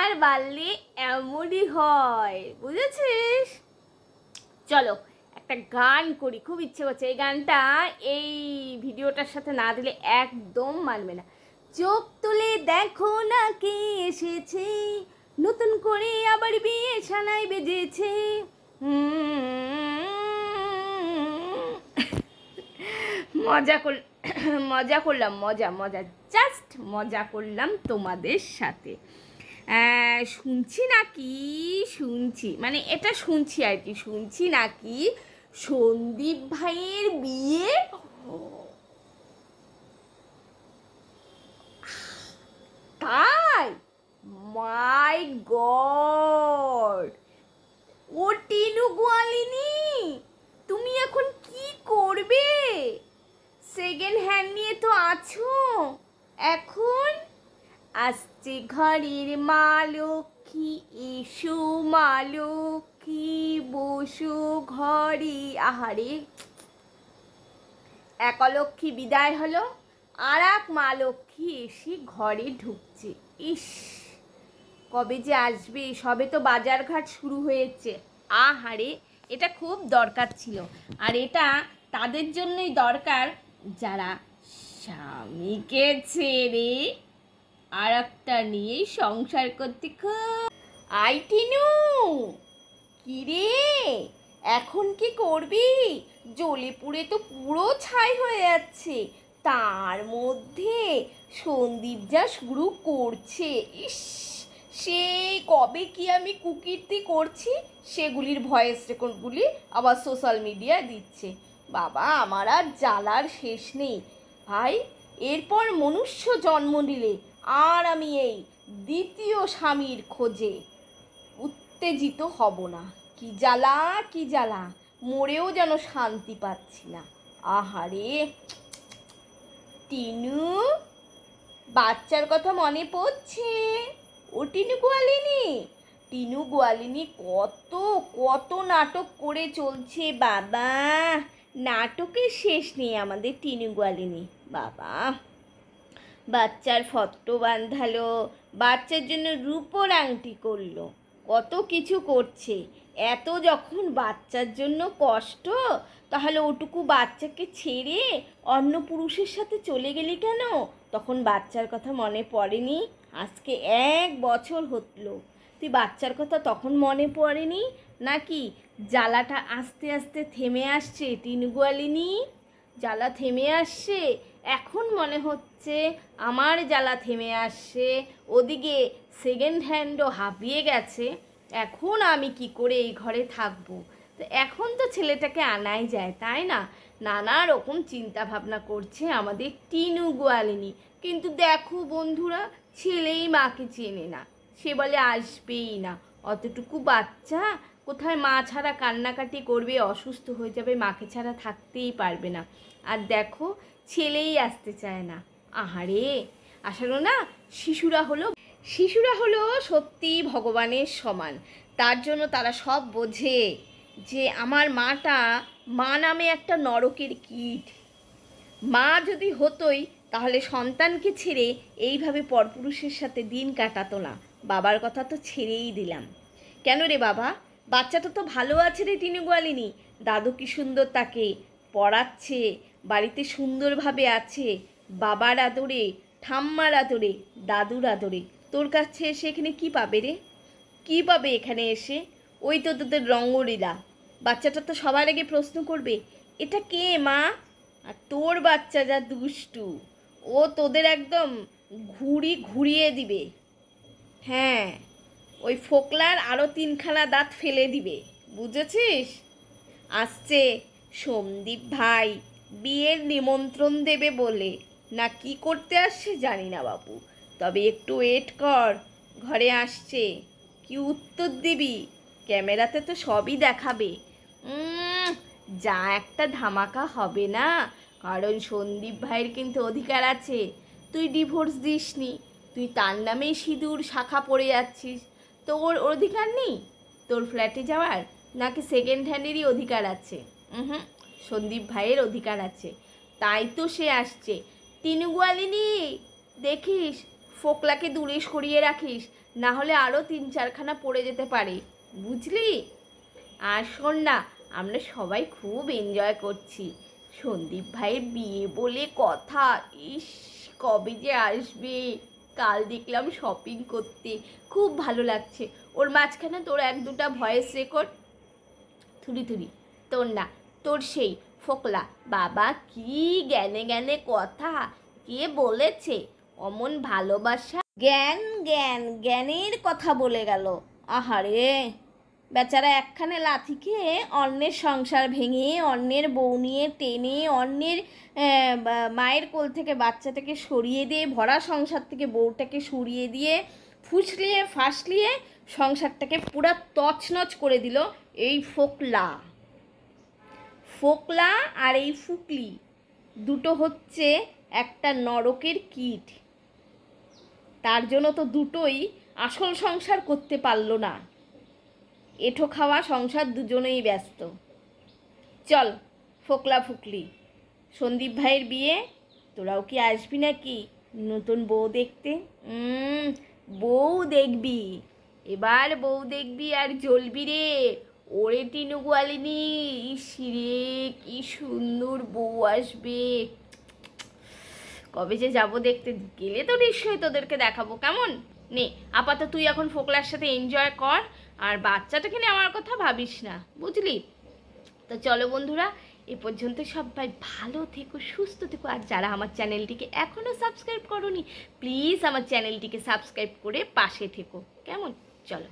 আর বাড়লে এমনই হয়, বুঝেছিস? চলো একটা গান করি, খুব ইচ্ছে করছে। এই গানটা এই ভিডিওটার সাথে না দিলে একদম মানবে না। চোখ তুলে দেখো না কে এসেছে, নতুন করে আবার বিয়ে সানাই বেজেছে। মজা কর মজা করলাম, মজা মজা, জাস্ট মজা করলাম তোমাদের সাথে। শুনছি নাকি, শুনছি মানে এটা শুনছি আর কি, শুনছি নাকি সন্দীপ ভাইয়ের বিয়ে। তাই? মাই গড! ও টিনু গোয়ালিনী, তুমি এখন কি করবে? সেকেন্ড হ্যান্ড নিয়ে তো আছো এখন। আসছে ঘরের মা লক্ষ্মী, এসো মা লক্ষ্মী, বসো ঘরে। আহারে, এক অলক্ষ্মী বিদায় হলো, আর এক মা লক্ষ্মী এসে ঘরে ঢুকছে। ইস, কবে যে আসবে? সবে তো বাজারঘাট শুরু হয়েছে। আহারে, এটা খুব দরকার ছিল। আর এটা তাদের জন্যই দরকার যারা স্বামীকে ছেড়ে আর একটা নিয়ে সংসার করতে খুব। আই টিনু, কিরে এখন কি করবি? জ্বলে পুড়ে তো পুরো ছাই হয়ে যাচ্ছে, তার মধ্যে সন্দীপ যা শুরু করছে। ইস, সেই কবে কি আমি কুকীর্তি করছি, সেগুলির ভয়েস রেকর্ডগুলি আবার সোশ্যাল মিডিয়ায় দিচ্ছে। বাবা, আমার আর জ্বালার শেষ নেই ভাই। এরপর মনুষ্য জন্ম নিলে আর আমি এই দ্বিতীয় স্বামীর খোঁজে উত্তেজিত হব না। কি জ্বালা, কি জ্বালা, মরেও যেন শান্তি পাচ্ছি না। আহারে টিনু, বাচ্চার কথা মনে পড়ছে? ও টিনু গোয়ালিনী, টিনু গোয়ালিনী কত কত নাটক করে চলছে বাবা। নাটকের শেষ নেই আমাদের টিনু গোয়ালিনী। বাবা, বাচ্চার ফটো বাঁধালো, বাচ্চার জন্য রূপোর আংটি করলো, কত কিছু করছে। এত যখন বাচ্চার জন্য কষ্ট, তাহলে ওটুকু বাচ্চাকে ছেড়ে অন্য পুরুষের সাথে চলে গেলি কেন? তখন বাচ্চার কথা মনে পড়েনি? আজকে 1 বছর হলো, তুই বাচ্চার কথা তখন মনে পড়েনি নাকি? জ্বালাটা আস্তে আস্তে থেমে আসছে টিনু গোয়ালিনী, জ্বালা থেমে আসছে। এখন মনে হচ্ছে আমার জ্বালা থেমে আসছে। ওদিকে সেকেন্ড হ্যান্ডও হাঁপিয়ে গেছে। এখন আমি কি করে এই ঘরে থাকবো? তো এখন তো ছেলেটাকে আনাই যায়, তাই না? নানা রকম চিন্তা ভাবনা করছে আমাদের টিনু গোয়ালিনী। কিন্তু দেখো বন্ধুরা, ছেলেই মাকে চেনে না, সে বলে আসবেই না। অতটুকু বাচ্চা কোথায় মা ছাড়া কান্নাকাটি করবে, অসুস্থ হয়ে যাবে, মাকে ছাড়া থাকতেই পারবে না। আর দেখো, ছেলেই আসতে চায় না। আহারে, আসলে না, শিশুরা হলো সত্যি ভগবানের সমান। তার জন্য তারা সব বোঝে যে আমার মাটা মা নামে একটা নরকের কীট। মা যদি হতোই তাহলে সন্তানকে ছেড়ে এইভাবে পরপুরুষের সাথে দিন কাটাতো না। বাবার কথা তো ছেড়েই দিলাম। কেন রে বাবা, বাচ্চাটা তো ভালো আছে রে টিনু গোয়ালিনী। দাদু কি সুন্দর তাকে পড়াচ্ছে, বাড়িতে সুন্দরভাবে আছে, বাবার আদরে, ঠাম্মার আদরে, দাদুর আদরে। তোর কাছে এসে এখানে কী পাবে রে? কী পাবে এখানে এসে? ওই তো তোদের রঙ্গলীলা। বাচ্চাটা তো সবার আগে প্রশ্ন করবে, এটা কে মা? আর তোর বাচ্চা যা দুষ্টু, ও তোদের একদম ঘুরিয়ে দিবে। হ্যাঁ, ওই ফোকলার আরও 3খানা দাঁত ফেলে দিবে, বুঝেছিস? আসছে সন্দীপ ভাই বিয়ের নিমন্ত্রণ দেবে বলে, না কি করতে আসছে জানি না বাবু, তবে একটু ওয়েট কর, ঘরে আসছে। কি উত্তর দিবি? ক্যামেরাতে তো সবই দেখাবে। যা একটা ধামাকা হবে না, কারণ সন্দীপ ভাইয়ের কিন্তু অধিকার আছে। তুই ডিভোর্স দিসনি, তুই তার নামেই সিঁদুর শাখা পড়ে যাচ্ছিস, তোর অধিকার নেই তোর ফ্ল্যাটে যাওয়ার? নাকি সেকেন্ড হ্যান্ডেরই অধিকার আছে? হুম, সন্দীপ ভাইয়ের অধিকার আছে, তাই তো সে আসছে। টিনু গোয়ালিনী, দেখিস ফোকলাকে দূরে সরিয়ে রাখিস, না হলে আরও 3-4খানা পড়ে যেতে পারে, বুঝলি? আর শোন না, আমরা সবাই খুব এনজয় করছি। সন্দীপ ভাইয়ের বিয়ে বলে কথা, ইস কবে যে আসবে। কাল দেখলাম শপিং করতে, খুব ভালো লাগছে। ওর মাঝখানে তোর 1-2টা ভয়েস রেকর্ড, থুরি থুরি, তোর না, তোর সেই ফোকলা বাবা কি জ্ঞানে জ্ঞানে কথা, কে বলেছে অমন ভালোবাসা, জ্ঞান জ্ঞান জ্ঞানের কথা বলে গেল। আহারে, বেচারা একখানে লাথি খেয়ে অন্যের সংসার ভেঙে, অন্যের বউ নিয়ে টেনে, অন্যের মায়ের কোল থেকে বাচ্চাটাকে সরিয়ে দিয়ে, ভরা সংসার থেকে বউটাকে সরিয়ে দিয়ে, ফুসলিয়ে ফাসলিয়ে সংসারটাকে পুরো তছনছ করে দিল এই ফোকলা। ফোকলা আর এই ফুকলি দুটো হচ্ছে একটা নরকের কীট। তার জন্য তো দুটোই আসল সংসার করতে পারলো না। এঁঠো খাওয়া সংসার দুজনেই ব্যস্ত। চল ফোকলা ফুকলি, সন্দীপ ভাইয়ের বিয়ে তোরাও কি আসবি নাকি নতুন বউ দেখতে? বউ দেখবি, এবার বউ দেখবি আর জ্বলবি রে। ওরে টিনু গোয়ালিনী, ইসিরে কি সুন্দর বউ আসবে। কবে যে যাবো দেখতে, গেলে তো নিশ্চয়ই তোদেরকে দেখাবো। কেমন? নে আপাতত তুই এখন ফোকলার সাথে এনজয় কর, আর বাচ্চাটাকে নিয়ে আমার কথা ভাবিস না, বুঝলি? তো চলো বন্ধুরা, এ পর্যন্ত সবাই ভালো থেকো, সুস্থ থেকো। আর যারা আমার চ্যানেলটিকে এখনও সাবস্ক্রাইব করোনি, প্লিজ আমার চ্যানেলটিকে সাবস্ক্রাইব করে পাশে থেকো। কেমন? চলো।